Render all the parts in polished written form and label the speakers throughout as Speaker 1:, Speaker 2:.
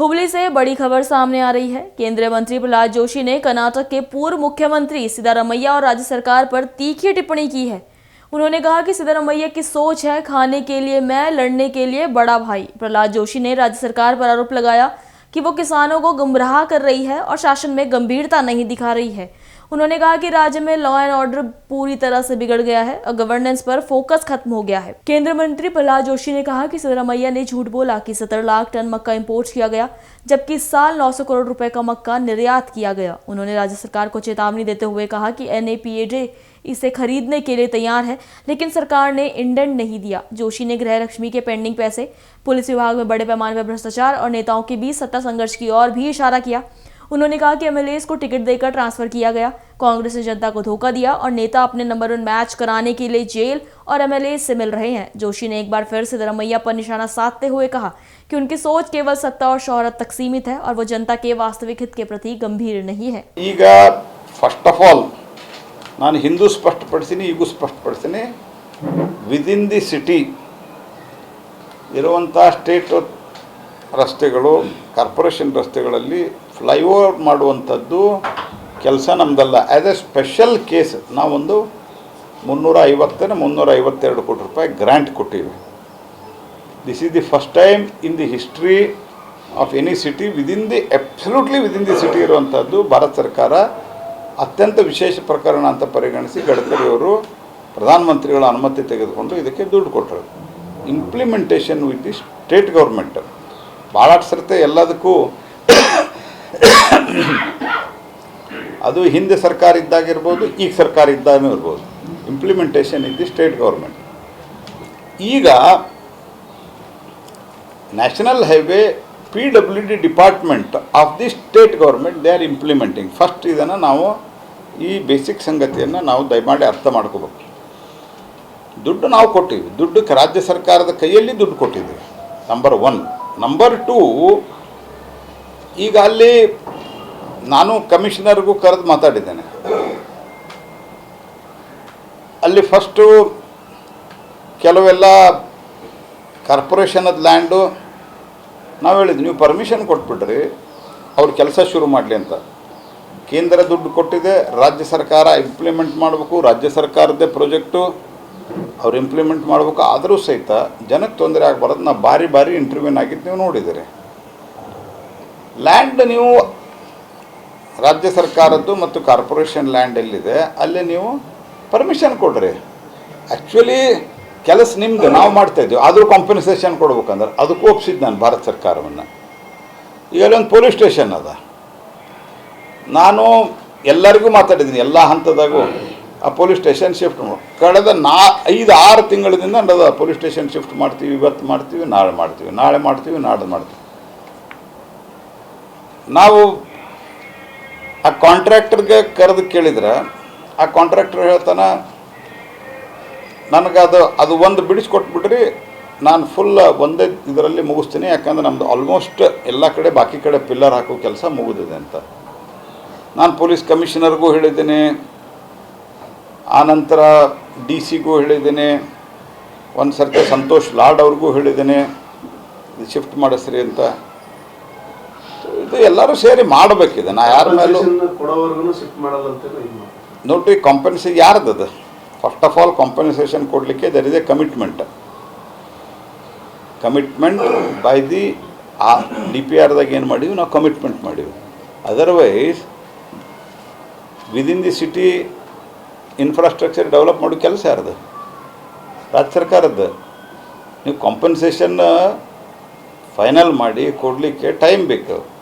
Speaker 1: हुबली से बड़ी खबर सामने आ रही है। केंद्रीय मंत्री प्रहलाद जोशी ने कर्नाटक के पूर्व मुख्यमंत्री सिद्धारमैया और राज्य सरकार पर तीखी टिप्पणी की है। उन्होंने कहा कि सिद्धारमैया की सोच है खाने के लिए मैं, लड़ने के लिए बड़ा भाई। प्रहलाद जोशी ने राज्य सरकार पर आरोप लगाया कि वो किसानों को गुमराह कर रही है और शासन में गंभीरता नहीं दिखा रही है। उन्होंने कहा कि राज्य में लॉ एंड ऑर्डर पूरी तरह से बिगड़ गया है और गवर्नेंस पर फोकस खत्म हो गया है। केंद्रीय मंत्री प्रहलाद जोशी ने कहा कि सिद्धारमैया ने झूठ बोला कि 70 लाख टन मक्का इंपोर्ट किया गया, जबकि इस साल 900 करोड़ रुपए का मक्का निर्यात किया गया। उन्होंने राज्य सरकार को चेतावनी देते हुए कहा कि NAPAJ इसे खरीदने के लिए तैयार है, लेकिन सरकार ने इंडेंट नहीं दिया। जोशी ने गृह लक्ष्मी के पेंडिंग पैसे, पुलिस विभाग में बड़े पैमाने पर भ्रष्टाचार और नेताओं के बीच सत्ता संघर्ष की ओर भी इशारा किया। उन्होंने कहा कि MLAs को टिकट देकर ट्रांसफर किया गया, कांग्रेस ने जनता को धोखा दिया और नेता अपने नंबर 1 मैच कराने के लिए जेल और MLAs से मिल रहे हैं। जोशी ने एक बार फिर सिद्धारमैया पर निशाना साधते हुए कहा कि उनकी सोच केवल सत्ता और शोहरत तक सीमित है और वो जनता के वास्तविक हित के प्रति गंभीर नहीं है।
Speaker 2: ಈಗ ಫಸ್ಟ್ ಆಫ್ ಆಲ್ ನಾನು ಹಿಂದೂ ಸ್ಪಷ್ಟಪಡಿಸಿನಿ, ಈಗೂ ಸ್ಪಷ್ಟಪಡಿಸಿನಿ, ವಿದಿನ್ ದಿ ಸಿಟಿ ಇರುವಂಥ ಸ್ಟೇಟ್ ರಸ್ತೆಗಳು, ಕಾರ್ಪೊರೇಷನ್ ರಸ್ತೆಗಳಲ್ಲಿ ಫ್ಲೈಓವರ್ ಮಾಡುವಂಥದ್ದು ಕೆಲಸ ನಮ್ಮದಲ್ಲ. ಆ್ಯಸ್ ಎ ಸ್ಪೆಷಲ್ ಕೇಸ್ ನಾವೊಂದು 352 ಕೋಟಿ ರೂಪಾಯಿ ಗ್ರ್ಯಾಂಟ್ ಕೊಟ್ಟಿವಿ. This is the first time in the history of any city absolutely within the city ಇರುವಂಥದ್ದು. ಭಾರತ ಸರ್ಕಾರ ಅತ್ಯಂತ ವಿಶೇಷ ಪ್ರಕರಣ ಅಂತ ಪರಿಗಣಿಸಿ ಗಡ್ಕರಿಯವರು ಪ್ರಧಾನಮಂತ್ರಿಗಳ ಅನುಮತಿ ತೆಗೆದುಕೊಂಡು ಇದಕ್ಕೆ ದುಡ್ಡು ಕೊಟ್ಟರು. Implementation with the state government ಭಾಳಷ್ಟು ಸರ್ತೆ ಎಲ್ಲದಕ್ಕೂ ಅದು ಹಿಂದೆ ಸರ್ಕಾರ ಇದ್ದಾಗಿರ್ಬೋದು, ಈಗ ಸರ್ಕಾರ ಇದ್ದಾಗೂ ಇರ್ಬೋದು. Implementation in the state government. ಈಗ national highway PWD department of the state government they are implementing. First ಇದನ್ನು ನಾವು ಈ ಬೇಸಿಕ್ ಸಂಗತಿಯನ್ನು ನಾವು ದಯಮಾಡಿ ಅರ್ಥ ಮಾಡ್ಕೋಬೇಕು. ದುಡ್ಡು ನಾವು ಕೊಟ್ಟಿವಿ, ದುಡ್ಡು ರಾಜ್ಯ ಸರ್ಕಾರದ ಕೈಯಲ್ಲಿ ದುಡ್ಡು ಕೊಟ್ಟಿದ್ದೀವಿ, ನಂಬರ್ 1. ನಂಬರ್ 2, ಈಗ ಅಲ್ಲಿ ನಾನು ಕಮಿಷನರ್ಗೂ ಕರೆದು ಮಾತಾಡಿದ್ದೇನೆ. ಅಲ್ಲಿ ಫಸ್ಟು ಕೆಲವೆಲ್ಲ ಕಾರ್ಪೊರೇಷನದ ಲ್ಯಾಂಡು ನಾವು ಹೇಳಿದ್ವಿ, ನೀವು ಪರ್ಮಿಷನ್ ಕೊಟ್ಬಿಟ್ರಿ ಅವ್ರು ಕೆಲಸ ಶುರು ಮಾಡಲಿ ಅಂತ. ಕೇಂದ್ರ ದುಡ್ಡು ಕೊಟ್ಟಿದೆ, ರಾಜ್ಯ ಸರ್ಕಾರ ಇಂಪ್ಲಿಮೆಂಟ್ ಮಾಡಬೇಕು, ರಾಜ್ಯ ಸರ್ಕಾರದ್ದೇ ಪ್ರಾಜೆಕ್ಟು ಅವ್ರು ಇಂಪ್ಲಿಮೆಂಟ್ ಮಾಡಬೇಕು. ಆದರೂ ಸಹಿತ ಜನಕ್ಕೆ ತೊಂದರೆ ಆಗಬಾರ್ದು. ನಾವು ಬಾರಿ ಇಂಟರ್ವ್ಯೂನ್ ಆಗಿದ್ದು ನೀವು ನೋಡಿದ್ದೀರಿ. ಲ್ಯಾಂಡ್ ನೀವು ರಾಜ್ಯ ಸರ್ಕಾರದ್ದು ಮತ್ತು ಕಾರ್ಪೊರೇಷನ್ ಲ್ಯಾಂಡ್ ಎಲ್ಲಿದೆ ಅಲ್ಲಿ ನೀವು ಪರ್ಮಿಷನ್ ಕೊಡ್ರಿ. ಆ್ಯಕ್ಚುಲಿ ಕೆಲಸ ನಿಮ್ಮದು, ನಾವು ಮಾಡ್ತಾಯಿದ್ದೀವಿ, ಆದರೂ ಕಾಂಪನ್ಸೇಷನ್ ಕೊಡ್ಬೇಕಂದ್ರೆ ಅದಕ್ಕೂ ಒಪ್ಸಿದ್ದು ನಾನು ಭಾರತ ಸರ್ಕಾರವನ್ನು. ಈಗ ಅಲ್ಲೊಂದು ಪೊಲೀಸ್ ಸ್ಟೇಷನ್ ಅದ. ನಾನು ಎಲ್ಲರಿಗೂ ಮಾತಾಡಿದ್ದೀನಿ, ಎಲ್ಲ ಹಂತದಾಗೂ ಆ ಪೊಲೀಸ್ ಸ್ಟೇಷನ್ ಶಿಫ್ಟ್ ಮಾಡಿ ಕಳೆದ 5-6 ತಿಂಗಳಿಂದ ನಡೆದ ಪೊಲೀಸ್ ಸ್ಟೇಷನ್ ಶಿಫ್ಟ್ ಮಾಡ್ತೀವಿ, ಇವತ್ತು ಮಾಡ್ತೀವಿ, ನಾಳೆ ಮಾಡ್ತೀವಿ, ನಾಳೆ ಮಾಡ್ತೀವಿ, ನಾಡ್ದು ಮಾಡ್ತೀವಿ. ನಾವು ಆ ಕಾಂಟ್ರಾಕ್ಟರ್ಗೆ ಕರೆದು ಕೇಳಿದ್ರೆ ಆ ಕಾಂಟ್ರಾಕ್ಟರ್ ಹೇಳ್ತಾನೆ, ನನಗೆ ಅದು ಒಂದು ಬಿಡಿಸ್ಕೊಟ್ಬಿಟ್ರಿ, ನಾನು ಫುಲ್ ಒಂದೇ ಇದರಲ್ಲಿ ಮುಗಿಸ್ತೀನಿ, ಯಾಕಂದರೆ ನಮ್ಮದು ಆಲ್ಮೋಸ್ಟ್ ಎಲ್ಲ ಕಡೆ ಬಾಕಿ ಕಡೆ ಪಿಲ್ಲರ್ ಹಾಕೋ ಕೆಲಸ ಮುಗಿದಿದೆ ಅಂತ. ನಾನು ಪೊಲೀಸ್ ಕಮಿಷನರ್ಗೂ ಹೇಳಿದ್ದೀನಿ, ಆನಂತರ DC ಗೂ ಹೇಳಿದ್ದೀನಿ, ಒಂದು ಸರ್ತಿ ಸಂತೋಷ್ ಲಾಡ್ ಅವ್ರಿಗೂ ಹೇಳಿದ್ದೀನಿ ಶಿಫ್ಟ್ ಮಾಡಿಸ್ರಿ ಅಂತ. ಇದು ಎಲ್ಲರೂ ಸೇರಿ ಮಾಡಬೇಕಿದೆ. ನಾ ಯಾರ ಮೇಲೂ ನೋಡ್ರಿ, ಕಾಂಪನ್ಸೇಷನ್ ಯಾರ್ದದು? ಫಸ್ಟ್ ಆಫ್ ಆಲ್ ಕಾಂಪನ್ಸೇಷನ್ ಕೊಡಲಿಕ್ಕೆ there is a commitment by the DPRದಾಗ ಏನು ಮಾಡೀವಿ ನಾವು, ಕಮಿಟ್ಮೆಂಟ್ ಮಾಡೀವಿ. Otherwise within the city infrastructure develop ಮಾಡೋ ಕೆಲಸ ಯಾರ್ದು? ರಾಜ್ಯ ಸರ್ಕಾರದ್ದು. ನೀವು ಕಾಂಪನ್ಸೇಷನ್ ಫೈನಲ್ ಮಾಡಿ ಕೊಡಲಿಕ್ಕೆ ಟೈಮ್ ಬೇಕು.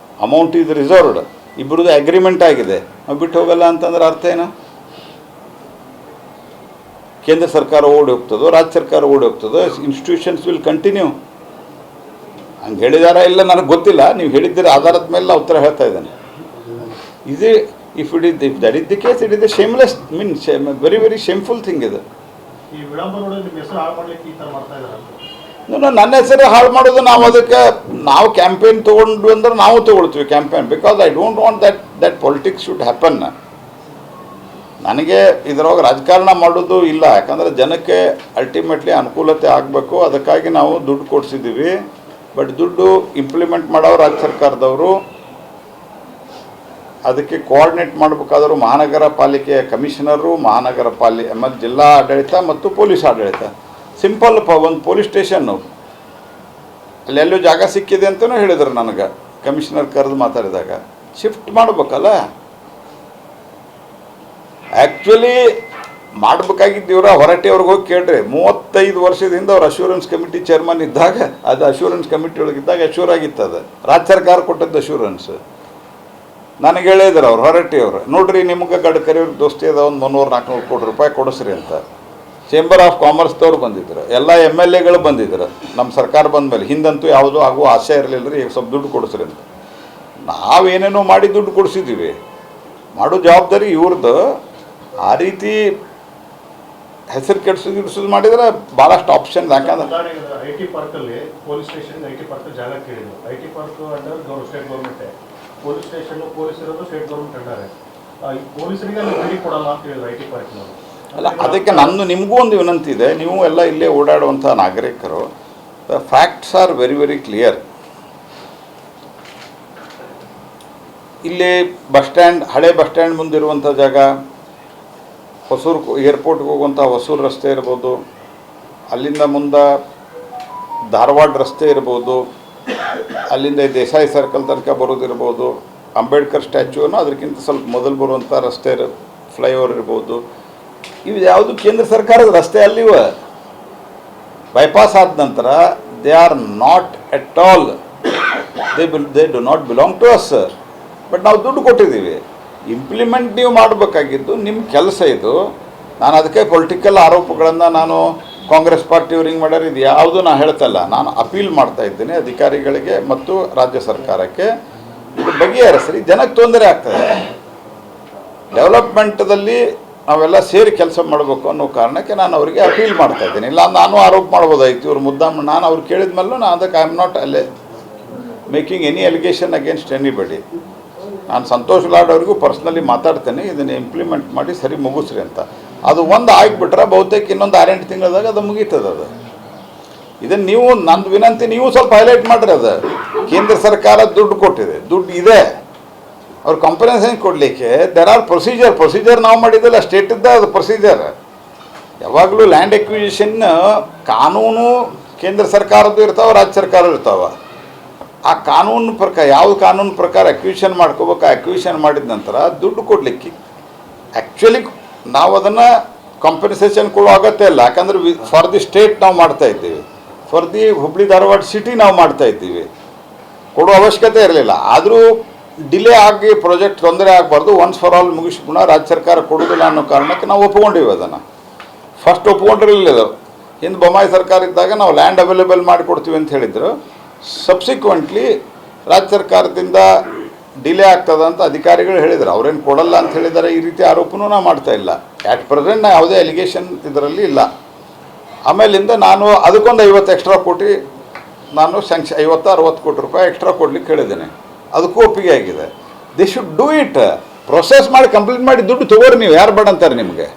Speaker 2: ಅಮೌಂಟ್ ಇದು ರಿಸರ್ವ್ಡ್, ಇಬ್ಬರದ್ದು ಅಗ್ರಿಮೆಂಟ್ ಆಗಿದೆ, ನಾವು ಬಿಟ್ಟು ಹೋಗಲ್ಲ ಅಂತಂದ್ರೆ ಅರ್ಥ ಏನು? ಕೇಂದ್ರ ಸರ್ಕಾರ ಓಡಿ ಹೋಗ್ತದೋ, ರಾಜ್ಯ ಸರ್ಕಾರ ಓಡಿ ಹೋಗ್ತದೋ, ಇನ್ಸ್ಟಿಟ್ಯೂಷನ್ಸ್ ವಿಲ್ ಕಂಟಿನ್ಯೂ. ಹಂಗೆ ಹೇಳಿದಾರ ಇಲ್ಲ ನನಗೆ ಗೊತ್ತಿಲ್ಲ, ನೀವು ಹೇಳಿದ್ದೀರ ಆಧಾರದ ಮೇಲೆ ನಾವು ಉತ್ತರ ಹೇಳ್ತಾ ಇದ್ದೇನೆ. ಇದು if that is the case, it is a shameless, very shameful thing ಇದು. ನನ್ನ ಹೆಸರು ಹಾಳು ಮಾಡೋದು, ನಾವು ಕ್ಯಾಂಪೇನ್ ತೊಗೊಂಡು ಅಂದ್ರೆ ನಾವು ತೊಗೊಳ್ತೀವಿ campaign, because I don't want that politics should happen. ನನಗೆ ಇದರೊಳಗೆ ರಾಜಕಾರಣ ಮಾಡೋದು ಇಲ್ಲ, ಯಾಕಂದರೆ ಜನಕ್ಕೆ ಅಲ್ಟಿಮೇಟ್ಲಿ ಅನುಕೂಲತೆ ಆಗಬೇಕು, ಅದಕ್ಕಾಗಿ ನಾವು ದುಡ್ಡು ಕೊಡಿಸಿದ್ದೀವಿ. ಬಟ್ ದುಡ್ಡು ಇಂಪ್ಲಿಮೆಂಟ್ ಮಾಡೋರು ರಾಜ್ಯ ಸರ್ಕಾರದವರು. ಅದಕ್ಕೆ ಕೋಆರ್ಡಿನೇಟ್ ಮಾಡಬೇಕಾದ್ರು ಮಹಾನಗರ ಪಾಲಿಕೆಯ ಕಮಿಷನರು, ಮಹಾನಗರ ಮತ್ತು ಜಿಲ್ಲಾ ಆಡಳಿತ ಮತ್ತು ಪೊಲೀಸ್ ಆಡಳಿತ. ಸಿಂಪಲ್ ಒಂದು ಪೊಲೀಸ್ ಸ್ಟೇಷನ್ನು ಅಲ್ಲೆಲ್ಲೂ ಜಾಗ ಸಿಕ್ಕಿದೆ ಅಂತಲೂ ಹೇಳಿದರು ನನಗೆ, ಕಮಿಷನರ್ ಕರೆದು ಮಾತಾಡಿದಾಗ. ಶಿಫ್ಟ್ ಮಾಡಬೇಕಲ್ಲ. ಆ್ಯಕ್ಚುಲಿ ಮಾಡಬೇಕಾಗಿದ್ದೀವ್ರ ಹೊರಟಿಯವ್ರಿಗೆ ಹೋಗಿ ಕೇಳ್ರಿ. 35 ವರ್ಷದಿಂದ ಅವ್ರು ಅಶ್ಯೂರೆನ್ಸ್ ಕಮಿಟಿ ಚೇರ್ಮನ್ ಇದ್ದಾಗ, ಅದು ಅಶ್ಯೂರೆನ್ಸ್ ಕಮಿಟಿ ಒಳಗಿದ್ದಾಗ ಅಶ್ಯೂರ್ ಆಗಿತ್ತು. ಅದು ರಾಜ್ಯ ಸರ್ಕಾರ ಕೊಟ್ಟದ್ದು ಅಶ್ಯೂರೆನ್ಸ್. ನನಗೆ ಹೇಳಿದ್ರು ಅವ್ರು ಹೊರಟಿಯವರು, ನೋಡ್ರಿ ನಿಮ್ಗೆ ಗಡ್ಕರಿಯವ್ರಿಗೆ ದೋಸ್ತಿ ಅದ, ಒಂದು 300-400 ಕೋಟಿ ರೂಪಾಯಿ ಕೊಡಿಸ್ರಿ ಅಂತ. ಚೇಂಬರ್ ಆಫ್ ಕಾಮರ್ಸ್ದವ್ರು ಬಂದಿದ್ರು, ಎಲ್ಲ MLAಗಳು ಬಂದಿದ್ರು ನಮ್ಮ ಸರ್ಕಾರ ಬಂದ ಮೇಲೆ. ಹಿಂದಂತೂ ಯಾವುದೂ ಆಗುವ ಆಸೆ ಇರಲಿಲ್ಲ ರೀ, ಈಗ ಸ್ವಲ್ಪ ದುಡ್ಡು ಕೊಡಿಸ್ರಿ ಅಂತ. ನಾವೇನೇನೋ ಮಾಡಿ ದುಡ್ಡು ಕೊಡಿಸಿದ್ದೀವಿ, ಮಾಡೋ ಜವಾಬ್ದಾರಿ ಇವ್ರದ್ದು. ಆ ರೀತಿ ಹೆಸರು ಕೆಡಿಸೋದು ಮಾಡಿದ್ರೆ ಭಾಳಷ್ಟು ಆಪ್ಷನ್. ಯಾಕಂದ್ರೆ
Speaker 3: IT ಪಾರ್ಕಲ್ಲಿ ಪೊಲೀಸ್ ಸ್ಟೇಷನ್ IT ಪಾರ್ಕ್ ಜಾಗ ಕೇಳಿದ್ರು. IT ಪಾರ್ಕ್ ಅಂಡರ್ ಸ್ಟೇಟ್ ಗೌರ್ಮೆಂಟೇ, ಪೊಲೀಸ್ ಸ್ಟೇಷನ್ ಪೊಲೀಸ್ ಇರೋದು ಸ್ಟೇಟ್ ಗೌರ್ಮೆಂಟ್ ಅಂಡಾರೆ. ಪೊಲೀಸರಿಗೆ ಅಲ್ಲಿ ಗಡಿ ಕೊಡಲ್ಲ ಅಂತ ಹೇಳಿದ್ರು IT ಪಾರ್ಕ್ನವರು.
Speaker 2: ಅಲ್ಲ, ಅದಕ್ಕೆ ನಿಮಗೂ ಒಂದು ವಿನಂತಿ ಇದೆ. ನೀವು ಎಲ್ಲ ಇಲ್ಲೇ ಓಡಾಡುವಂಥ ನಾಗರಿಕರು, the facts are very very clear. ಇಲ್ಲಿ ಬಸ್ ಸ್ಟ್ಯಾಂಡ್, ಹಳೆ ಬಸ್ ಸ್ಟ್ಯಾಂಡ್ ಮುಂದಿರುವಂಥ ಜಾಗ, ಹೊಸೂರು ಏರ್ಪೋರ್ಟ್ಗೆ ಹೋಗುವಂಥ ಹೊಸೂರು ರಸ್ತೆ ಇರ್ಬೋದು, ಅಲ್ಲಿಂದ ಮುಂದೆ ಧಾರವಾಡ ರಸ್ತೆ ಇರ್ಬೋದು, ಅಲ್ಲಿಂದ ದೇಸಾಯಿ ಸರ್ಕಲ್ ತನಕ ಬರೋದಿರ್ಬೋದು, ಅಂಬೇಡ್ಕರ್ ಸ್ಟ್ಯಾಚ್ಯೂನು ಅದಕ್ಕಿಂತ ಸ್ವಲ್ಪ ಮೊದಲು ಬರುವಂಥ ರಸ್ತೆ ಫ್ಲೈಓವರ್ ಇರ್ಬೋದು. ಇವು ಯಾವುದು ಕೇಂದ್ರ ಸರ್ಕಾರದ ರಸ್ತೆ ಅಲ್ಲಿವ. ಬೈಪಾಸ್ ಆದ ನಂತರ they are not at all, they do not belong to us. But ನಾವು ದುಡ್ಡು ಕೊಟ್ಟಿದ್ದೀವಿ, ಇಂಪ್ಲಿಮೆಂಟ್ ನೀವು ಮಾಡಬೇಕಾಗಿದ್ದು ನಿಮ್ಮ ಕೆಲಸ ಇದು. ನಾನು ಅದಕ್ಕೆ ಪೊಲಿಟಿಕಲ್ ಆರೋಪಗಳನ್ನು ನಾನು ಕಾಂಗ್ರೆಸ್ ಪಾರ್ಟಿಯವ್ರು ಹಿಂಗೆ ಮಾಡ್ಯಾರ ಇದು ಯಾವುದು ನಾನು ಹೇಳ್ತಲ್ಲ. ನಾನು ಅಪೀಲ್ ಮಾಡ್ತಾ ಇದ್ದೀನಿ ಅಧಿಕಾರಿಗಳಿಗೆ ಮತ್ತು ರಾಜ್ಯ ಸರ್ಕಾರಕ್ಕೆ, ಇದು ಬಗೆಹರಿಸ್ರಿ. ಜನಕ್ಕೆ ತೊಂದರೆ ಆಗ್ತದೆ. ಡೆವಲಪ್ಮೆಂಟದಲ್ಲಿ ನಾವೆಲ್ಲ ಸೇರಿ ಕೆಲಸ ಮಾಡಬೇಕು ಅನ್ನೋ ಕಾರಣಕ್ಕೆ ನಾನು ಅವರಿಗೆ ಅಪೀಲ್ ಮಾಡ್ತಾ ಇದ್ದೀನಿ. ಇಲ್ಲ ನಾನು ಆರೋಪ ಮಾಡ್ಬೋದಾಯ್ತು ಇವ್ರು ಮುದ್ದಾಮ. ನಾನು ಅವ್ರು ಕೇಳಿದ ಮೇಲೂ ನಾನು ಅದಕ್ಕೆ ಐ ಆಮ್ ನಾಟ್ ಅಲ್ಲೇ making any allegation against anybody. ನಾನು ಸಂತೋಷ್ ಲಾಡ್ ಅವ್ರಿಗೂ ಪರ್ಸ್ನಲಿ ಮಾತಾಡ್ತೇನೆ, ಇದನ್ನು ಇಂಪ್ಲಿಮೆಂಟ್ ಮಾಡಿ ಸರಿ ಮುಗಿಸ್ರಿ ಅಂತ. ಅದು ಒಂದು ಆಗಿಬಿಟ್ರೆ ಬಹುತೇಕ ಇನ್ನೊಂದು 6-8 ತಿಂಗಳದಾಗ ಅದು ಮುಗೀತದೆ. ಅದು ಇದನ್ನು ನೀವು, ನಂದು ವಿನಂತಿ, ನೀವು ಸ್ವಲ್ಪ ಹೈಲೈಟ್ ಮಾಡಿರಿ. ಅದು ಕೇಂದ್ರ ಸರ್ಕಾರ ದುಡ್ಡು ಕೊಟ್ಟಿದೆ, ದುಡ್ಡು ಇದೆ, ಅವ್ರು ಕಾಂಪನ್ಸೇಷನ್ ಕೊಡಲಿಕ್ಕೆ ದೇರ್ ಆರ್ ಪ್ರೊಸೀಜರ್ ನಾವು ಮಾಡಿದ್ದಲ್ಲ, ಸ್ಟೇಟಿದ್ದ ಅದು ಪ್ರೊಸೀಜರ್. ಯಾವಾಗಲೂ ಲ್ಯಾಂಡ್ ಎಕ್ವಿಸಿಷನ್ ಕಾನೂನು ಕೇಂದ್ರ ಸರ್ಕಾರದ್ದು ಇರ್ತಾವೆ, ರಾಜ್ಯ ಸರ್ಕಾರ ಇರ್ತಾವೆ. ಆ ಕಾನೂನು ಪ್ರಕಾರ, ಯಾವ ಕಾನೂನು ಪ್ರಕಾರ ಅಕ್ವಿಷನ್ ಮಾಡ್ಕೋಬೇಕು, ಅಕ್ವಿಷನ್ ಮಾಡಿದ ನಂತರ ದುಡ್ಡು ಕೊಡಲಿಕ್ಕೆ ಆ್ಯಕ್ಚುಲಿ ನಾವು ಅದನ್ನು ಕಾಂಪನ್ಸೇಷನ್ ಕೊಡೋ ಅಗತ್ಯ ಇಲ್ಲ. ಯಾಕಂದ್ರೆ ಫಾರ್ ದಿ ಸ್ಟೇಟ್ ನಾವು ಮಾಡ್ತಾ ಇದ್ದೀವಿ, for the Hubli Dharwad city ನಾವು ಮಾಡ್ತಾ ಇದ್ದೀವಿ, ಕೊಡೋ ಅವಶ್ಯಕತೆ ಇರಲಿಲ್ಲ. ಆದರೂ ಡಿಲೇ ಆಗಿ ಪ್ರಾಜೆಕ್ಟ್ ತೊಂದರೆ ಆಗಬಾರ್ದು, ಒನ್ಸ್ ಫಾರ್ ಆಲ್ ಮುಗಿಸ್ಬಿಡೋಣ, ರಾಜ್ಯ ಸರ್ಕಾರ ಕೊಡೋದಿಲ್ಲ ಅನ್ನೋ ಕಾರಣಕ್ಕೆ ನಾವು ಒಪ್ಕೊಂಡಿವಿ. ಅದನ್ನು ಫಸ್ಟ್ ಒಪ್ಕೊಂಡಿರಲಿಲ್ಲ. ಹಿಂದೆ ಬೊಮ್ಮಾಯಿ ಸರ್ಕಾರ ಇದ್ದಾಗ ನಾವು ಲ್ಯಾಂಡ್ ಅವೈಲೇಬಲ್ ಮಾಡಿಕೊಡ್ತೀವಿ ಅಂತ ಹೇಳಿದರು. ಸಬ್ಸಿಕ್ವೆಂಟ್ಲಿ ರಾಜ್ಯ ಸರ್ಕಾರದಿಂದ ಡಿಲೇ ಆಗ್ತದೆ ಅಂತ ಅಧಿಕಾರಿಗಳು ಹೇಳಿದರು. ಅವ್ರೇನು ಕೊಡಲ್ಲ ಅಂತ ಹೇಳಿದ್ದಾರೆ. ಈ ರೀತಿ ಆರೋಪನೂ ನಾವು ಮಾಡ್ತಾ ಇಲ್ಲ. ಆ್ಯಟ್ ಪ್ರೆಸೆಂಟ್ ನಾ ಯಾವುದೇ ಅಲಿಗೇಷನ್ ಇದರಲ್ಲಿ ಇಲ್ಲ. ಆಮೇಲಿಂದ ನಾನು ಅದಕ್ಕೊಂದು 50 ಎಕ್ಸ್ಟ್ರಾ ಕೋಟಿ ನಾನು 50-60 ಕೋಟಿ ರೂಪಾಯಿ ಎಕ್ಸ್ಟ್ರಾ ಕೊಡ್ಲಿಕ್ಕೆ ಹೇಳಿದ್ದೇನೆ. ಅದಕ್ಕೂ ಒಪ್ಪಿಗೆ ಆಗಿದೆ. They should do it. Process ಮಾಡಿ ಕಂಪ್ಲೀಟ್ ಮಾಡಿ ದುಡ್ಡು ತೊಗೋರಿ. ನೀವು ಯಾರು ಬೇಡ ಅಂತಾರೆ ನಿಮಗೆ?